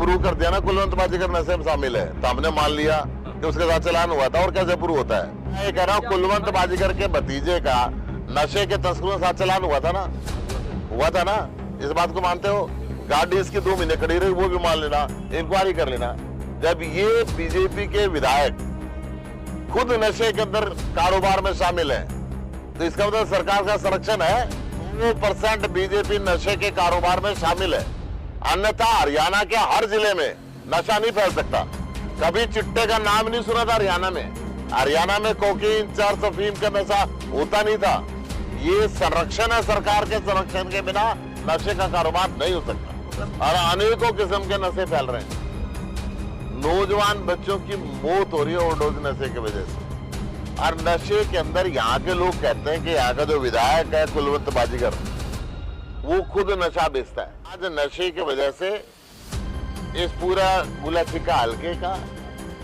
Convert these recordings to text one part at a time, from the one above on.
Prove कर दिया ना कुलवंत बाजीगर नशे में शामिल है, तो हमने मान लिया कि उसके साथ चालान हुआ था। और कैसे प्रूव होता है? मैं ये कह रहा हूँ कुलवंत बाजीगर के भतीजे का नशे के तस्करों के साथ चालान हुआ था ना, हुआ था ना। इस बात को मानते हो? गाड़ी इसकी 2 महीने खड़ी रही, वो भी मान लेना, इंक्वायरी कर लेना। जब ये बीजेपी के विधायक खुद नशे के अंदर कारोबार में शामिल है, तो इसका मतलब सरकार का संरक्षण है। 2% बीजेपी नशे के कारोबार में शामिल है, अन्यथा हरियाणा के हर जिले में नशा नहीं फैल सकता। कभी चिट्टे का नाम नहीं सुना था हरियाणा में। हरियाणा में कोकीन, चरस, अफीम का नशा होता नहीं था। ये संरक्षण है, सरकार के संरक्षण के बिना नशे का कारोबार नहीं हो सकता। और अनेकों किस्म के नशे फैल रहे हैं। नौजवान बच्चों की मौत हो रही है ओवरडोज नशे की वजह से। और नशे के अंदर यहाँ के लोग कहते हैं कि यहाँ का जो विधायक है कुलवंत बाजीगर, वो खुद नशा बेचता है। आज नशे की वजह से इस पूरा गुलाछिका हल्के का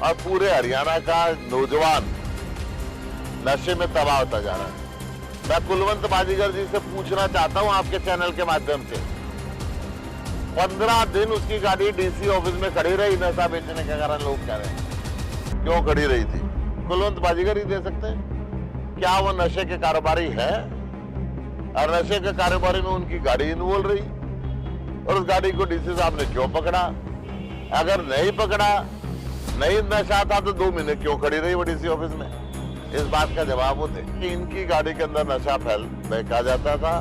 और पूरे हरियाणा का नौजवान नशे में तबाह होता जा रहा है। मैं कुलवंत बाजीगर जी से पूछना चाहता हूं आपके चैनल के माध्यम से, 15 दिन उसकी गाड़ी डीसी ऑफिस में खड़ी रही नशा बेचने के कारण। लोग कह रहे हैं क्यों खड़ी रही थी? कुलवंत बाजीगर ही दे सकते हैं। क्या वो नशे के कारोबारी है? और नशे के कारोबारी में उनकी गाड़ी इन्वॉल्व रही, और उस गाड़ी को डीसी साहब ने क्यों पकड़ा? अगर नहीं पकड़ा, नहीं नशा था, तो 2 महीने क्यों खड़ी रही वो डीसी ऑफिस में? इस बात का जवाब वो थे कि इनकी गाड़ी के अंदर नशा फेंका जाता था।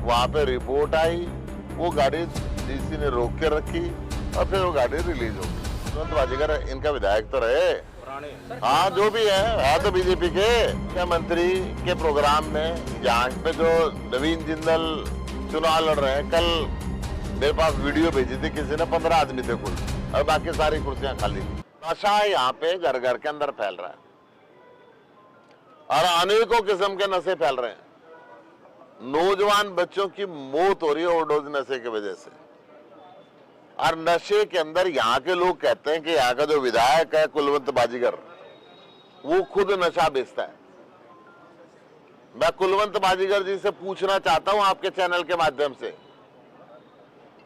वहां पे रिपोर्ट आई, वो गाड़ी डीसी ने रोक के रखी और फिर वो गाड़ी रिलीज हो गई। कुलवंत बाजीगर इनका विधायक तो रहे, हाँ जो भी है तो बीजेपी के। मुख्यमंत्री के प्रोग्राम में यहाँ पे जो नवीन जिंदल चुनाव लड़ रहे हैं, कल मेरे पास वीडियो भेजी थी किसी ने, 15 आदमी थे कुल, और बाकी सारी कुर्सियां खाली थी। नशा यहाँ पे घर घर के अंदर फैल रहा है और अनेकों किस्म के नशे फैल रहे हैं। नौजवान बच्चों की मौत हो रही है ओवरडोज नशे की वजह से। और नशे के अंदर यहाँ के लोग कहते हैं कि यहाँ का जो विधायक है कुलवंत बाजीगर, वो खुद नशा बेचता है। मैं कुलवंत बाजीगर जी से पूछना चाहता हूं आपके चैनल के माध्यम से,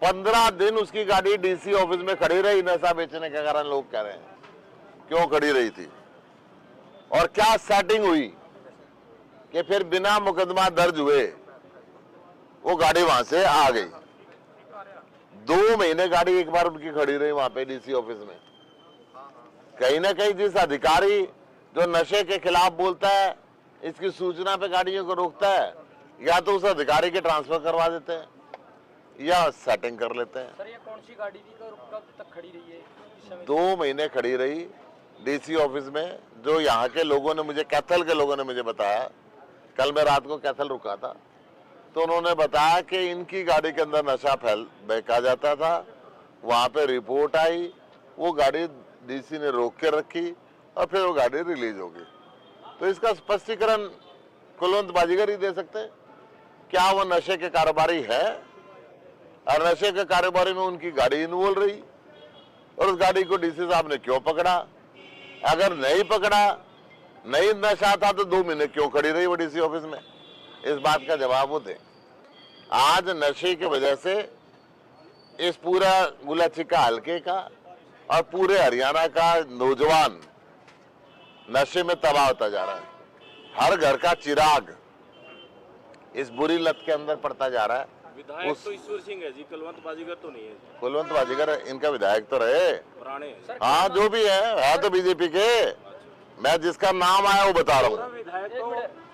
15 दिन उसकी गाड़ी डीसी ऑफिस में खड़ी रही नशा बेचने के कारण। लोग कह रहे हैं क्यों खड़ी रही थी? और क्या सेटिंग हुई कि फिर बिना मुकदमा दर्ज हुए वो गाड़ी वहां से आ गई? 2 महीने गाड़ी एक बार उनकी खड़ी रही वहां पे डीसी ऑफिस में। कहीं ना कहीं जिस अधिकारी जो नशे के खिलाफ बोलता है, इसकी सूचना पे गाड़ियों को रोकता है, या तो उस अधिकारी के ट्रांसफर करवा देते हैं या सेटिंग कर लेते हैं। सर ये कौन सी गाड़ी थी, कब तक खड़ी रही है? 2 महीने खड़ी रही डीसी ऑफिस में। जो यहाँ के लोगों ने मुझे, कैथल के लोगों ने मुझे बताया, कल मैं रात को कैथल रुका था, तो उन्होंने बताया कि इनकी गाड़ी के अंदर नशा फेंका जाता था। वहां पे रिपोर्ट आई, वो गाड़ी डीसी ने रोक के रखी और फिर वो गाड़ी रिलीज हो गई। तो इसका स्पष्टीकरण कुलवंत बाजीगर ही दे सकते हैं। क्या वो नशे के कारोबारी है? और नशे के कारोबारी में उनकी गाड़ी इन्वॉल्व रही, और उस गाड़ी को डीसी साहब ने क्यों पकड़ा? अगर नहीं पकड़ा, नहीं नशा था, तो 2 महीने क्यों खड़ी रही वो डीसी ऑफिस में? इस बात का जवाब वो थे। आज नशे की वजह से इस पूरा गुलाछिका हल्के का और पूरे हरियाणा का नौजवान नशे में तबाह होता जा रहा है। हर घर का चिराग इस बुरी लत के अंदर पड़ता जा रहा है। विधायक तो ईश्वर सिंह है जी, कुलवंत बाजीगर तो नहीं है। कुलवंत बाजीगर इनका विधायक तो रहे, पुराने। हाँ जो भी है तो बीजेपी के। मैं जिसका नाम आया वो बता रहा हूँ। विधायक तो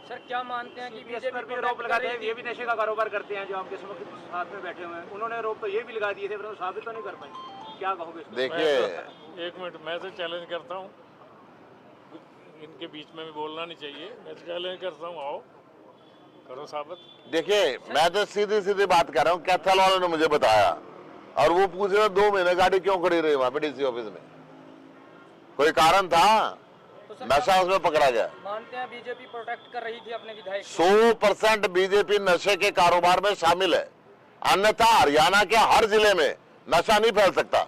सर क्या मानते हैं कि बीजेपी भी आरोप लगाते हैं ये भी नशे का कारोबार करते हैं, जो आपके साथ में बैठे हुए हैं? उन्होंने आरोप तो ये भी लगा दिए थे, पर साबित तो नहीं कर पाए। क्या कहोगे? देखिए, एक मिनट, मैं तो चैलेंज करता हूँ, इनके बीच में भी बोलना नहीं चाहिए। मैं तो चैलेंज करता हूँ, आओ करो साबित। देखिए मैं तो सीधी सीधी बात कर रहा हूँ। कैथल वालों ने मुझे बताया, और वो पूछ रहे 2 महीने गाड़ी क्यों खड़ी रही वहां पे डीसी ऑफिस में? कोई कारण था? नशा उसमें पकड़ा गया। मानते हैं बीजेपी प्रोटेक्ट कर रही थी अपने विधायक? 100% बीजेपी नशे के कारोबार में शामिल है, अन्यथा हरियाणा के हर जिले में नशा नहीं फैल सकता।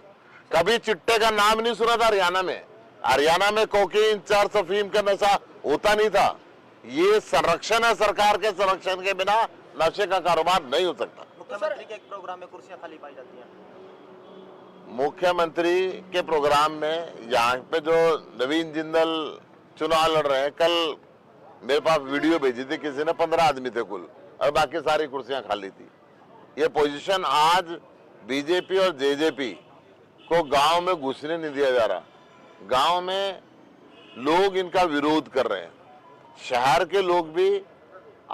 कभी चिट्टे का नाम नहीं सुना था हरियाणा में। हरियाणा में कोकीन, चरस, अफीम का नशा होता नहीं था। ये संरक्षण है, सरकार के संरक्षण के बिना नशे का कारोबार नहीं हो सकता। मुख्यमंत्री के एक प्रोग्राम में कुर्सियां खाली पाई जाती हैं। मुख्यमंत्री के प्रोग्राम में यहाँ पे जो नवीन जिंदल चुनाव लड़ रहे हैं, कल मेरे पास वीडियो भेजी थी किसी ने, 15 आदमी थे कुल और बाकी सारी कुर्सियां खाली थी। ये पोजीशन आज बीजेपी और जेजेपी को गांव में घुसने नहीं दिया जा रहा। गांव में लोग इनका विरोध कर रहे हैं, शहर के लोग भी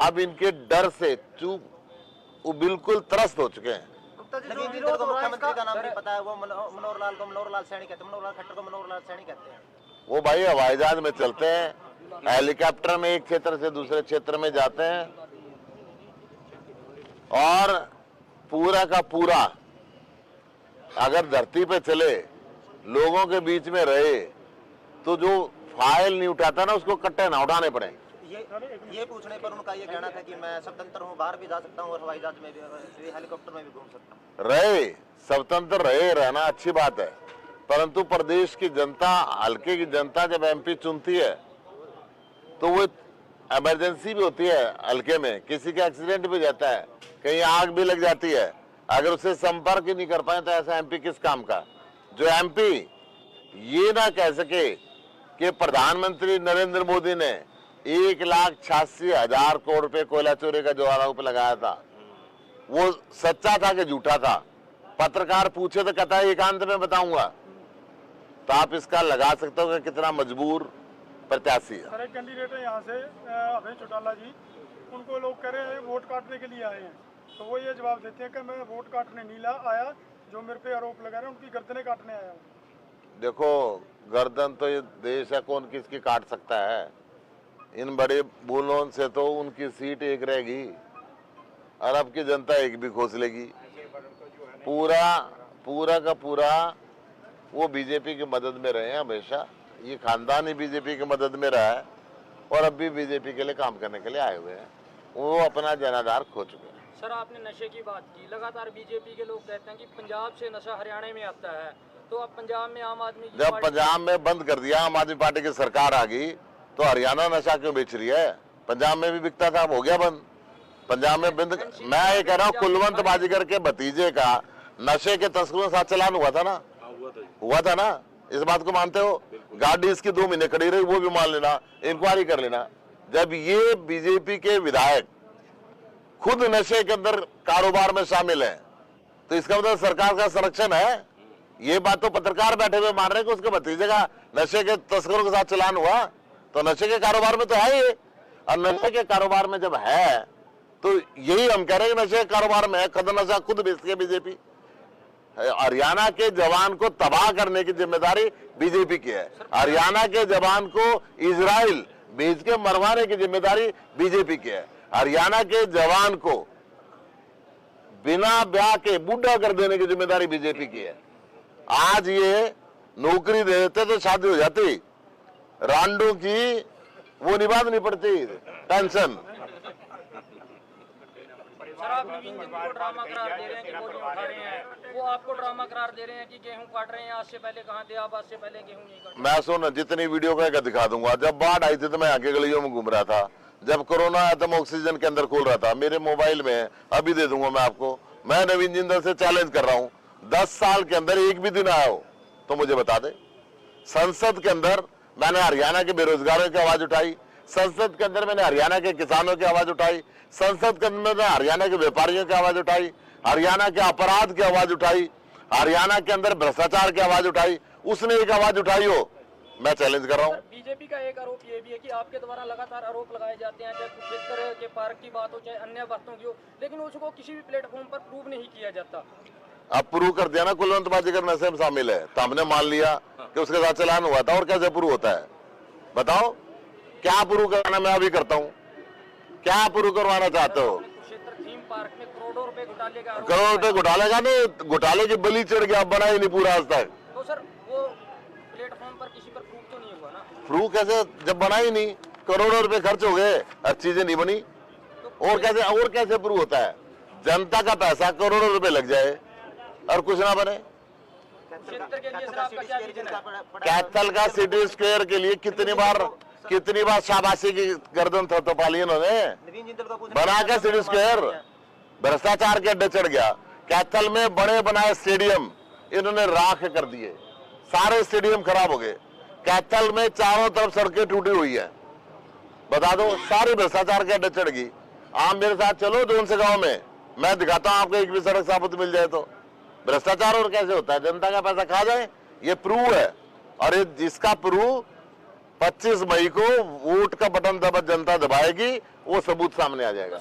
अब इनके डर से वो बिल्कुल त्रस्त हो चुके हैं। नवीन जिंदल को मुख्यमंत्री का नाम नहीं पता है, वो मनोहर लाल को मनोहर लाल सैनी कहते हैं, मनोहर लाल खट्टर को मनोहर लाल सैनी कहते हैं। वो भाई हवाई जहाज में चलते हैं, हेलीकॉप्टर में एक क्षेत्र से दूसरे क्षेत्र में जाते हैं और पूरा का पूरा अगर धरती पे चले, लोगों के बीच में रहे, तो जो फाइल नहीं उठाता ना उसको कट्टे ना उठाने पड़े। ये पूछने पर उनका ये कहना था कि मैं स्वतंत्र हूँ, बाहर भी जा सकता हूँ और हवाई जहाज में भी, हेलीकॉप्टर में भी घूम सकता हूँ। रहे, स्वतंत्र रहे, रहना अच्छी बात है, परंतु प्रदेश की जनता, हल्के की जनता जब एमपी चुनती है तो वो इमरजेंसी भी होती है, हल्के में किसी का एक्सीडेंट भी जाता है, कहीं आग भी लग जाती है, अगर उसे संपर्क ही नहीं कर पाए तो ऐसा एमपी किस काम का। जो एमपी ये ना कह सके कि प्रधानमंत्री नरेंद्र मोदी ने 1,86,000 करोड़ रुपए कोयला चोरी का जो आरोप लगाया था वो सच्चा था कि झूठा था। पत्रकार पूछे तो कहता है एकांत में बताऊंगा। तो आप इसका लगा सकते हो कि कितना मजबूर प्रत्याशी है। सर, एक कैंडिडेट है यहाँ से अभय चौटाला जी, उनको लोग कह रहे हैं वोट काटने के लिए आए हैं, तो वो ये जवाब देते हैं कि मैं वोट काटने नहीं आया, जो मेरे पे आरोप लगा रहे हैं उनकी गर्दनें काटने आया हूँ। देखो, गर्दन तो ये देश है, कौन किसकी काट सकता है। इन बड़े बोलों से तो उनकी सीट एक रहेगी, अरब की जनता एक भी खोस लेगी। पूरा का पूरा वो बीजेपी की मदद में रहे हैं हमेशा, ये खानदान ही बीजेपी की मदद में रहा है और अब भी बीजेपी के लिए काम करने के लिए आए हुए हैं। वो अपना जनाधार खो चुके हैं। सर, आपने नशे की बात की, लगातार बीजेपी के लोग कहते हैं कि पंजाब से नशा हरियाणा में आता है, तो अब पंजाब में आम आदमी की जब पंजाब में बंद कर दिया, आम आदमी पार्टी की सरकार आ गई, तो हरियाणा नशा क्यों बेच रही है? पंजाब में भी बिकता था, हो गया बंद। पंजाब में बंद। मैं ये कह रहा हूँ, कुलवंत बाजीगर के भतीजे का नशे के तस्करों के साथ चलान हुआ था ना, हुआ था ना, इस बात को मानते हो? गाड़ी इसकी 2 महीने खड़ी रही, वो भी मान लेना, इंक्वायरी कर लेना। जब ये बीजेपी के विधायक खुद नशे के अंदर कारोबार में शामिल है, तो इसका मतलब सरकार का संरक्षण है। ये बात तो पत्रकार बैठे हुए मान रहे हैं कि उसके भतीजे का नशे के तस्करों के साथ चलान हुआ, तो नशे के कारोबार में तो है ही। और नशे के कारोबार में जब है तो यही हम कह रहे हैं कि नशे के कारोबार में है, खुद नशा खुद बेचती है बीजेपी। हरियाणा के जवान को तबाह करने की जिम्मेदारी बीजेपी की है। हरियाणा के जवान को इजराइल भेज के मरवाने की जिम्मेदारी बीजेपी की है। हरियाणा के जवान को बिना ब्याह के बूढ़ा कर देने की जिम्मेदारी बीजेपी की है। आज ये नौकरी दे देते तो शादी हो जाती, रांडों की वो निभानी पड़ती टेंशन। सर, आप नवीन जिंदल को ड्रामा करार दे रहे हैं कि गोली उठा रहे हैं, वो आपको ड्रामा करार दे रहे हैं कि गेहूं काट रहे हैं। आज से पहले कहाँ थे आप? आज से पहले गेहूं नहीं काट। मैं सुन, जितनी वीडियो का दिखा दूंगा। जब बाढ़ आई थी तो मैं आगे गलियों में घूम रहा था, जब कोरोना आया तो मैं ऑक्सीजन के अंदर खोल रहा था, मेरे मोबाइल में अभी दे दूंगा मैं आपको। मैं नवीन जिंदल से चैलेंज कर रहा हूँ, 10 साल के अंदर एक भी दिन आया हो तो मुझे बता दे। संसद के अंदर मैंने हरियाणा के बेरोजगारों की आवाज उठाई, संसद के अंदर मैंने हरियाणा के किसानों की आवाज उठाई, संसद के अंदर मैंने हरियाणा के व्यापारियों की आवाज उठाई, हरियाणा के अपराध की आवाज उठाई, हरियाणा के अंदर भ्रष्टाचार की आवाज उठाई। उसने एक आवाज उठाई हो, मैं चैलेंज कर रहा हूँ। बीजेपी का एक आरोप ये भी है कि आपके द्वारा लगातार आरोप लगाए जाते हैं, चाहे कुरुक्षेत्र के पार्क की बात हो चाहे अन्य बातों की हो, लेकिन उसको किसी भी प्लेटफॉर्म पर प्रूव नहीं किया जाता। अब प्रूव कर दिया ना, कुलवंत बाजीगर नशे में शामिल है, तो हमने मान लिया कि उसके साथ चलान हुआ था। और कैसे प्रूव होता है बताओ? क्या प्रूव करवाना मैं अभी करता हूँ, क्या प्रूव करवाना चाहते हो? कुरुक्षेत्र थीम पार्क में करोड़ों रुपए घोटाले का आरोप करोड़ रुपए घोटाले का नहीं, घोटाले की बलि चढ़ गया, बना ही नहीं पूरा आज तक। तो सर, वो प्लेटफॉर्म पर किसी पर प्रूव तो नहीं हुआ ना? प्रूव कैसे, जब बना ही नहीं, करोड़ों रुपए खर्च हो गए और चीजें नहीं बनी, और कैसे प्रूव होता है? जनता का पैसा करोड़ों रुपए लग जाए और कुछ ना बने। क्षेत्र के लिए सर आपका क्या विजन है? कैथल का सिटी स्क्वायर के लिए कितनी बार शाबाशी की गर्दन थपथपा ली इन्होंने, नवीन जिंदल को बना के सिटी स्क्वायर। भ्रष्टाचार के अड्डे चढ़ गया। कैथल में बड़े बनाए स्टेडियम इन्होंने राख कर दिए, सारे स्टेडियम खराब हो गए। कैथल में चारों तरफ सड़कें टूटी हुई है, बता दो, सारी भ्रष्टाचार के अड्डे चढ़ गई। आप मेरे साथ चलो जोन से गांव में, मैं दिखाता हूं आपको एक भी सड़क साबुत मिल जाए तो। भ्रष्टाचार और कैसे होता है, जनता का पैसा खा जाए, ये प्रूव है। और ये जिसका प्रूव 25 मई को वोट का बटन जनता दबाएगी, वो सबूत सामने आ जाएगा।